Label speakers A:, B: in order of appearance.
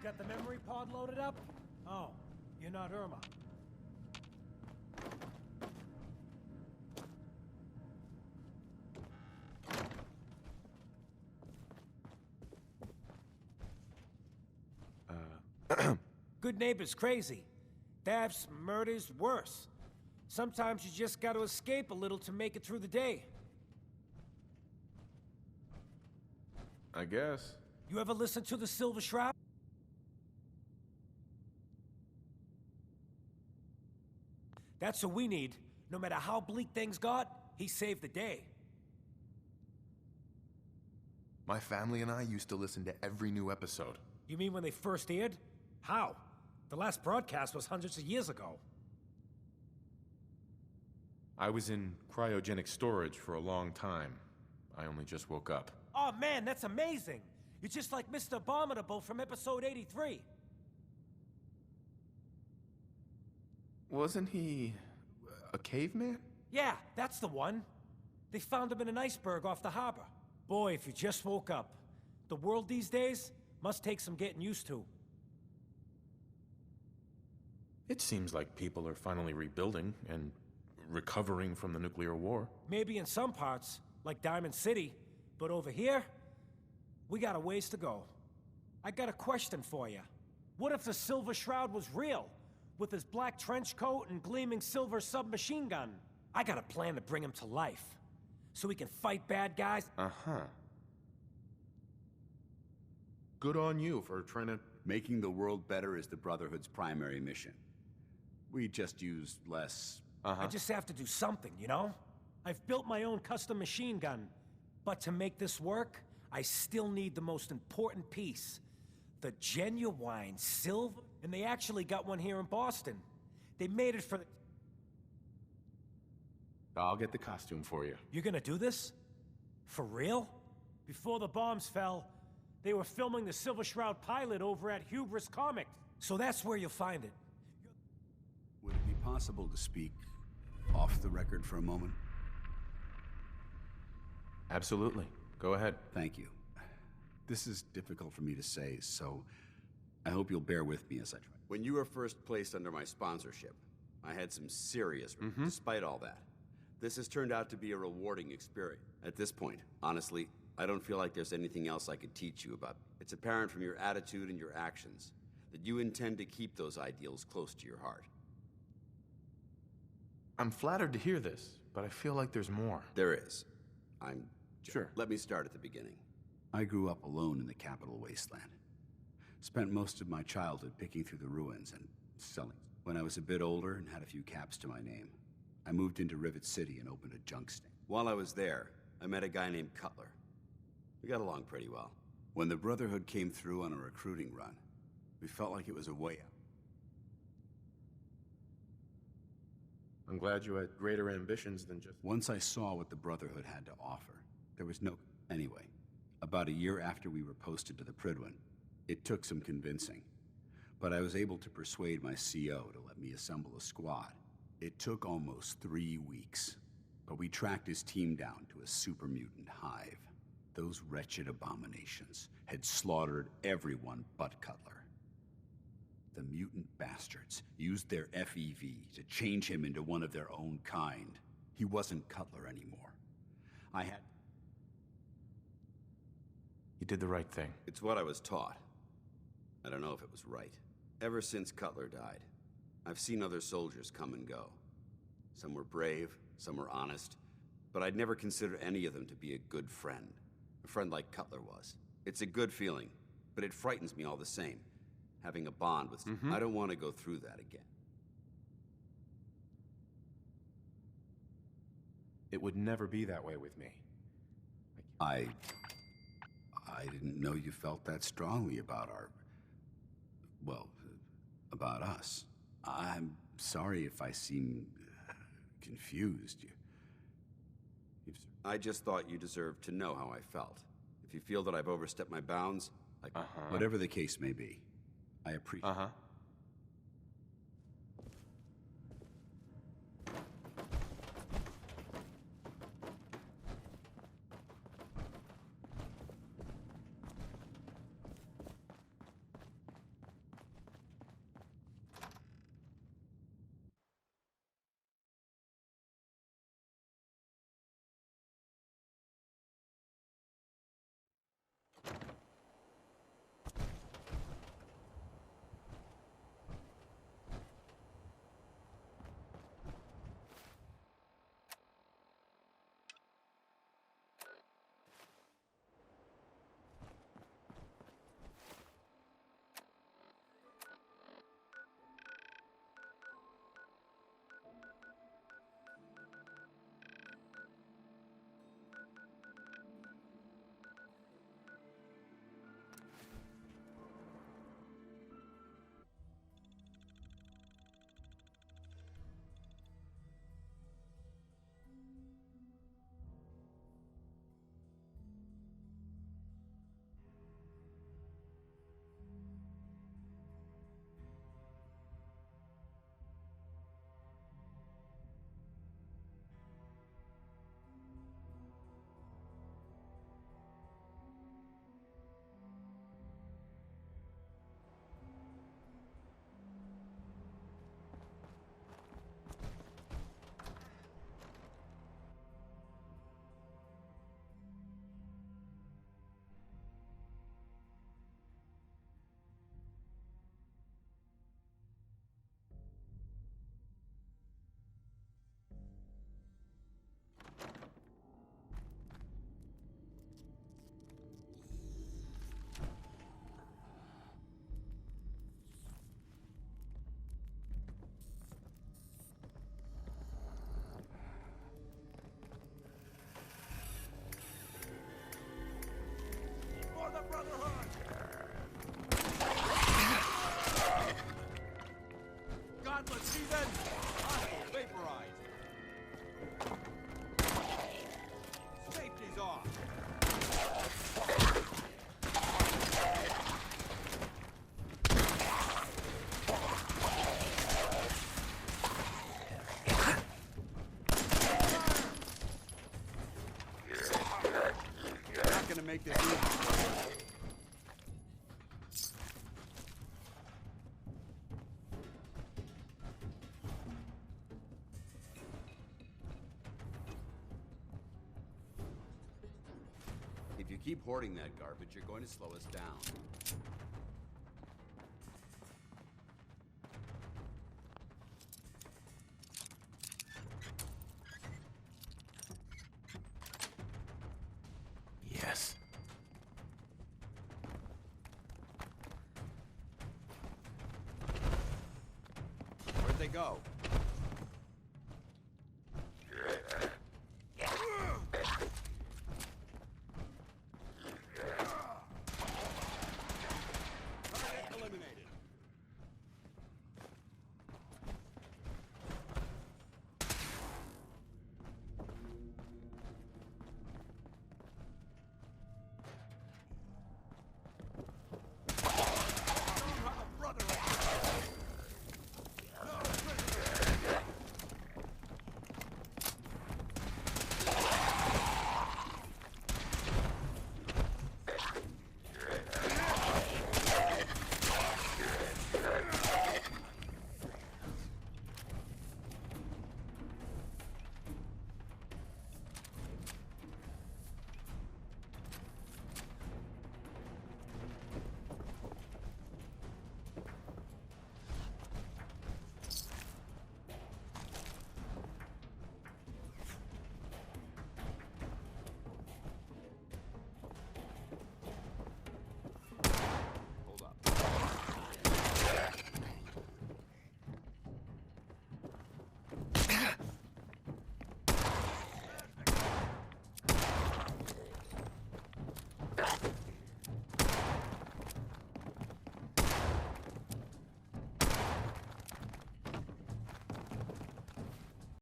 A: got the memory pod loaded up? Oh, you're not Irma. Good neighbor's crazy. Thefts, murders, worse. Sometimes you just gotta escape a little to make it through the day.
B: I guess.
A: You ever listen to the Silver Shroud? That's what we need. No matter how bleak things got, he saved the day.
B: My family and I used to listen to every new episode.
A: You mean when they first aired? How? The last broadcast was hundreds of years ago.
B: I was in cryogenic storage for a long time. I only just woke up.
A: Oh man, that's amazing! You're just like Mr. Abominable from episode 83.
B: Wasn't he a caveman?
A: Yeah, that's the one. They found him in an iceberg off the harbor. Boy, if you just woke up. The world these days must take some getting used to.
B: It seems like people are finally rebuilding and recovering from the nuclear war.
A: Maybe in some parts, like Diamond City, but over here, we got a ways to go. I got a question for you. What if the Silver Shroud was real, with his black trench coat and gleaming silver submachine gun? I got a plan to bring him to life, so we can fight bad guys.
B: Uh-huh. Good on you for trying to...
C: Making the world better is the Brotherhood's primary mission. We just use less...
A: I just have to do something, you know? I've built my own custom machine gun, but to make this work, I still need the most important piece. The genuine silver... And they actually got one here in Boston. They made it for the...
B: I'll get the costume for you.
A: You're gonna do this? For real? Before the bombs fell, they were filming the Silver Shroud pilot over at Hubris Comics. So that's where you'll find it.
C: Would it be possible to speak off the record for a moment?
B: Absolutely. Go ahead.
C: Thank you. This is difficult for me to say, so I hope you'll bear with me as I try. When you were first placed under my sponsorship, I had some serious... Despite all that, this has turned out to be a rewarding experience. At this point, honestly, I don't feel like there's anything else I could teach you about. It's apparent from your attitude and your actions that you intend to keep those ideals close to your heart.
B: I'm flattered to hear this, but I feel like there's more.
C: There is.
B: Sure.
C: Let me start at the beginning. I grew up alone in the capital wasteland. Spent most of my childhood picking through the ruins and selling. When I was a bit older and had a few caps to my name, I moved into Rivet City and opened a junk stand. While I was there, I met a guy named Cutler. We got along pretty well. When the Brotherhood came through on a recruiting run, we felt like it was a way out.
B: I'm glad you had greater ambitions than just...
C: Once I saw what the Brotherhood had to offer, there was no... Anyway, about a year after we were posted to the Prydwen, it took some convincing. But I was able to persuade my CO to let me assemble a squad. It took almost 3 weeks, but we tracked his team down to a super mutant hive. Those wretched abominations had slaughtered everyone but Cutler. The mutant bastards used their FEV to change him into one of their own kind. He wasn't Cutler anymore. I had...
B: You did the right thing.
C: It's what I was taught. I don't know if it was right. Ever since Cutler died, I've seen other soldiers come and go. Some were brave, some were honest, but I'd never considered any of them to be a good friend. A friend like Cutler was. It's a good feeling, but it frightens me all the same. Having a bond with... I don't want to go through that again.
B: It would never be that way with me.
C: I didn't know you felt that strongly about our... well, about us. I'm sorry if I seem confused. I just thought you deserved to know how I felt. If you feel that I've overstepped my bounds, whatever the case may be, I appreciate it. Keep hoarding that garbage, you're going to slow us down.
B: Yes.
C: Where'd they go?